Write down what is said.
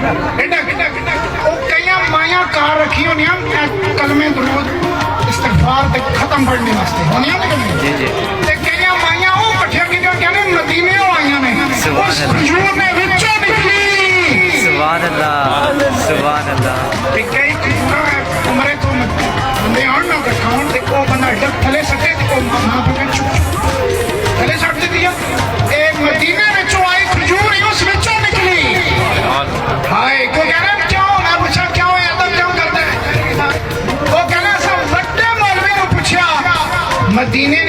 कई माया कार रखी होनी कलमे दरूद इस्तगफार ते खत्म पढ़ने वास्ते होनी जी जी ते कई माया वो कट्ठियां की कहने मदीने आईयां ने उस खजूर ने विचों निकली सुभान अल्लाह ते कई उमरे तो बंदे आन ना कठाउन ते को बंदा डक थले सटे ते को मां पे चुप थले सट दी दिया ए मदीने विचों आई खजूर ही उस विचों निकली हाय को कहना क्यों मैं पूछा क्यों है तो क्यों करता है वो कहना सब बड़े मौलवी ने पूछा मदीने